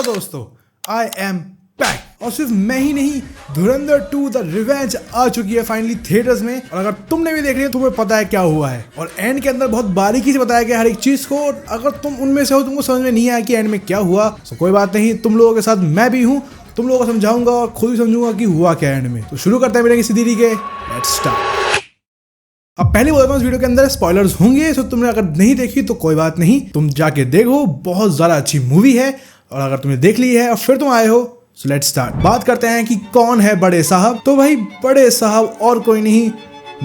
Hello दोस्तों, I am back. और सिर्फ मैं ही नहीं, धुरंधर 2 द रिवेंज आ चुकी है फाइनली थिएटर्स में। और अगर तुमने भी देख लिया तुम्हें पता है क्या हुआ है। और एंड के अंदर बहुत बारीकी से बताया गया हर एक चीज को। अगर तुम उनमें से हो, तुमको समझ में नहीं आया कि एंड में क्या हुआ, तो कोई बात नहीं, तुम लोगों के साथ मैं भी हूँ। तुम लोगों को समझाऊंगा और खुद ही समझूंगा कि हुआ क्या एंड में। तो शुरू करते हैं बिना किसी देरी के, लेट्स स्टार्ट। अब पहले बोल रहा हूं, इस वीडियो के अंदर स्पॉयलर्स होंगे, तो तुमने अगर नहीं देखी तो कोई बात नहीं, तुम जाके देखो, बहुत ज्यादा अच्छी मूवी है। और अगर तुमने देख ली है और फिर तुम आए हो, सो लेट्स स्टार्ट। बात करते हैं कि कौन है बड़े साहब। तो भाई बड़े साहब और कोई नहीं,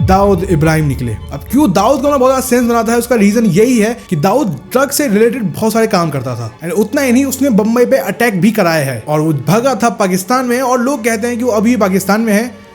दाऊद इब्राहिम निकले। अब क्यों दाऊद को ना बहुत ज्यादा सेंस बनाता है, उसका रीजन यही है कि दाऊद ड्रग से रिलेटेड बहुत सारे काम करता था। एंड उतना ही नहीं, उसने बम्बई पे अटैक भी कराया है और वो भागा था पाकिस्तान में। और लोग कहते हैं कि वो अभी पाकिस्तान में है,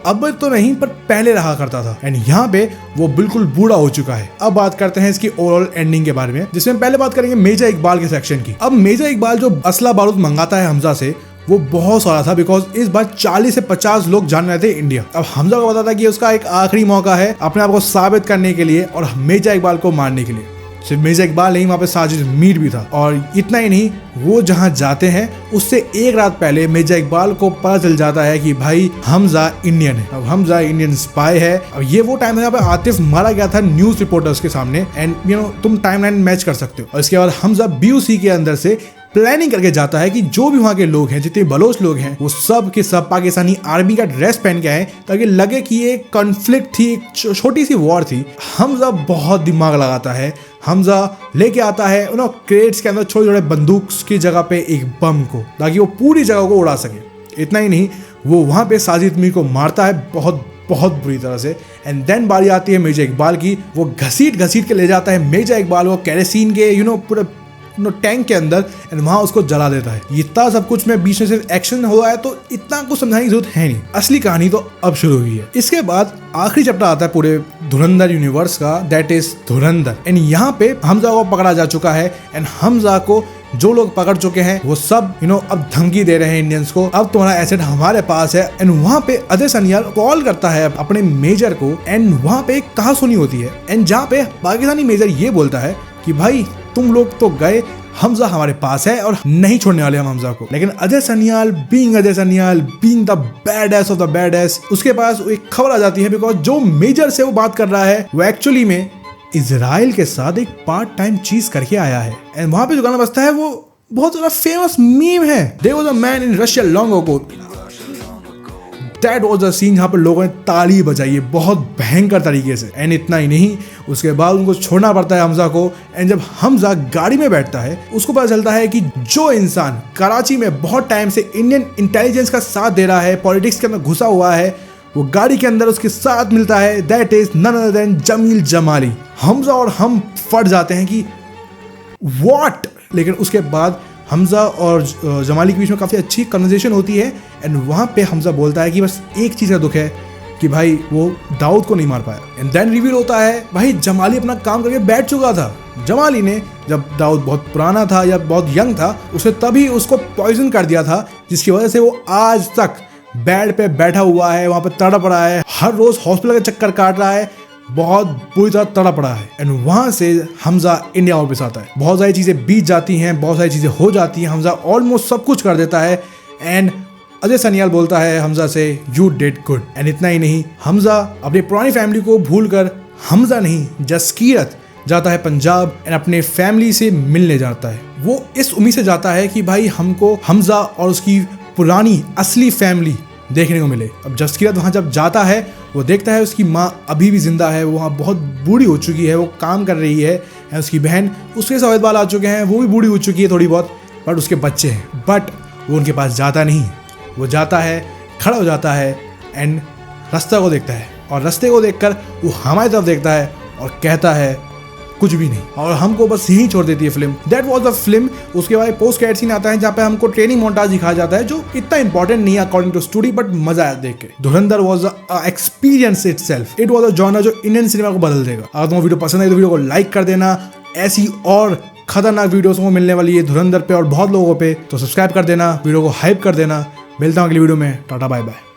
अब तो नहीं पर पहले रहा करता था। एंड यहाँ पे वो बिल्कुल बूढ़ा हो चुका है। अब बात करते हैं इसकी ओवरऑल एंडिंग के बारे में, जिसमें पहले बात करेंगे मेजर इकबाल के सेक्शन की। अब मेजर इकबाल जो असला बारूद मंगाता है हमजा से, वो बहुत सारा था, बिकॉज इस बार 40 से 50 लोग जान रहे थे इंडिया। अब हमजा को पता था कि उसका एक आखिरी मौका है अपने आप को साबित करने के लिए और मेजर इकबाल को मारने के लिए। सिर्फ मेजर इकबाल नहीं, वहाँ पे साजिद मीर भी था। और इतना ही नहीं, वो जहाँ जाते हैं उससे एक रात पहले मेजर इकबाल को पता चल जाता है कि भाई हमजा इंडियन है। अब हमजा इंडियन स्पाई है। अब ये वो टाइम था जहाँ पे आतिफ मारा गया था न्यूज रिपोर्टर्स के सामने। एंड तुम टाइमलाइन मैच कर सकते हो। और इसके बाद हमजा BUC के अंदर से प्लानिंग करके जाता है कि जो भी वहाँ के लोग हैं, जितने बलोच लोग हैं, वो सब के सब पाकिस्तानी आर्मी का ड्रेस पहन के आए, ताकि लगे कि ये कॉन्फ्लिक्ट थी, एक छोटी सी वॉर थी। हमजा बहुत दिमाग लगाता है। हमजा लेके आता है क्रेट्स के अंदर छोटे छोटे बंदूक की जगह पे एक बम को, ताकि वो पूरी जगह को उड़ा सके। इतना ही नहीं, वो वहाँ पे साजिद मीर को मारता है बहुत बहुत बुरी तरह से। एंड देन बारी आती है मेजर इकबाल की। वो घसीट के ले जाता है मेजर इकबाल को केरोसिन के पूरे टैंक के अंदर, एंड वहां उसको जला देता है। इतना सब कुछ में बीच में सिर्फ एक्शन हुआ है, तो इतना कुछ समझाने की जरूरत है नहीं। असली कहानी तो अब शुरू हुई है। इसके बाद आखिरी चैप्टर आता है पूरे धुरंधर यूनिवर्स का, दैट इज धुरंधर। एंड यहाँ पे हमजा को पकड़ा जा चुका है। एंड हमजा को जो लोग पकड़ चुके हैं वो सब अब धमकी दे रहे हैं इंडियंस को, अब तुम्हारा एसेट हमारे पास है। एंड वहाँ पे अजय सनियाल कॉल करता है अपने मेजर को। एंड वहाँ पे एक कहासुनी होती है, एंड जहाँ पे पाकिस्तानी मेजर ये बोलता है कि भाई तुम लोग तो गए, हमजा हमारे पास है और नहीं छोड़ने वाले हम हमजा को। लेकिन Ajay Sanyal being the badass of the badass, उसके पास एक खबर आ जाती है, बिकॉज जो मेजर से वो बात कर रहा है वो एक्चुअली में इजराइल के साथ एक पार्ट टाइम चीज करके आया है। एंड वहां पे जो गाना बजता है वो बहुत ज्यादा फेमस मीम है, there was a man in Russia long ago. That was the scene जहाँ पर लोगों ने ताली बजाई है बहुत भयंकर तरीके से। एंड इतना ही नहीं, उसके बाद उनको छोड़ना पड़ता है हमजा को। एंड जब हमजा गाड़ी में बैठता है, उसको पता चलता है कि जो इंसान कराची में बहुत टाइम से इंडियन इंटेलिजेंस का साथ दे रहा है, पॉलिटिक्स के अंदर घुसा हुआ है, वो गाड़ी के अंदर उसके साथ मिलता है। That is none other than Jameel Jamali. Hamza और हम फट जाते हैं कि व्हाट। लेकिन उसके बाद हमजा और जमाली के बीच में काफ़ी अच्छी कन्वर्सेशन होती है। एंड वहाँ पे हमजा बोलता है कि बस एक चीज़ का दुख है कि भाई वो दाऊद को नहीं मार पाया। एंड देन रिवील होता है भाई जमाली अपना काम करके बैठ चुका था। जमाली ने जब दाऊद बहुत पुराना था या बहुत यंग था, उसे तभी उसको पॉइजन कर दिया था, जिसकी वजह से वो आज तक बेड पे बैठा हुआ है, वहाँ पे तड़प रहा है, हर रोज़ हॉस्पिटल का चक्कर काट रहा है, बहुत बुरी तरह तड़प रहा है। एंड वहां से हमजा इंडिया वापस आता है। बहुत सारी चीजें बीत जाती हैं, बहुत सारी चीजें हो जाती हैं, हमजा ऑलमोस्ट सब कुछ कर देता है। एंड अजय सनियाल बोलता है हमजा से यू डिड गुड। एंड इतना ही नहीं, हमजा अपनी पुरानी फैमिली को भूलकर, हमजा नहीं जसकीरत जाता है पंजाब एंड अपने फैमिली से मिलने जाता है। वो इस उम्मीद से जाता है कि भाई हमको हमजा और उसकी पुरानी असली फैमिली देखने को मिले। अब जसकीरत वहाँ जब जाता है, वो देखता है उसकी माँ अभी भी जिंदा है, वो वहाँ बहुत बूढ़ी हो चुकी है, वो काम कर रही है। उसकी बहन, उसके सफ़ेद बाल आ चुके हैं, वो भी बूढ़ी हो चुकी है थोड़ी बहुत, बट उसके बच्चे हैं। बट वो उनके पास जाता नहीं, वो जाता है, खड़ा हो जाता है एंड रास्ता को देखता है। और रास्ते को देखकर वो हमारी तरफ देखता है और कहता है कुछ भी नहीं, और हमको बस यही छोड़ देती है film. That was the film. उसके बाद पोस्ट क्रेडिट सीन आता है जहाँ पे हमको ट्रेनिंग मोन्टाज दिखाया जाता है, जो इतना इंपॉर्टेंट नहीं है अकॉर्डिंग टू स्टोरी, बट मजा आया देख के। धुरंधर was a experience itself. It was a genre जो इंडियन सिनेमा को बदल देगा। अगर तुमको वीडियो पसंद आई तो वीडियो को लाइक कर देना। ऐसी और खतरनाक वीडियोस को मिलने वाली है धुरंधर पे और बहुत लोगों पे, तो सब्सक्राइब कर देना, वीडियो को हाइप कर देना। मिलता हूँ अगली वीडियो में। Tata bye bye.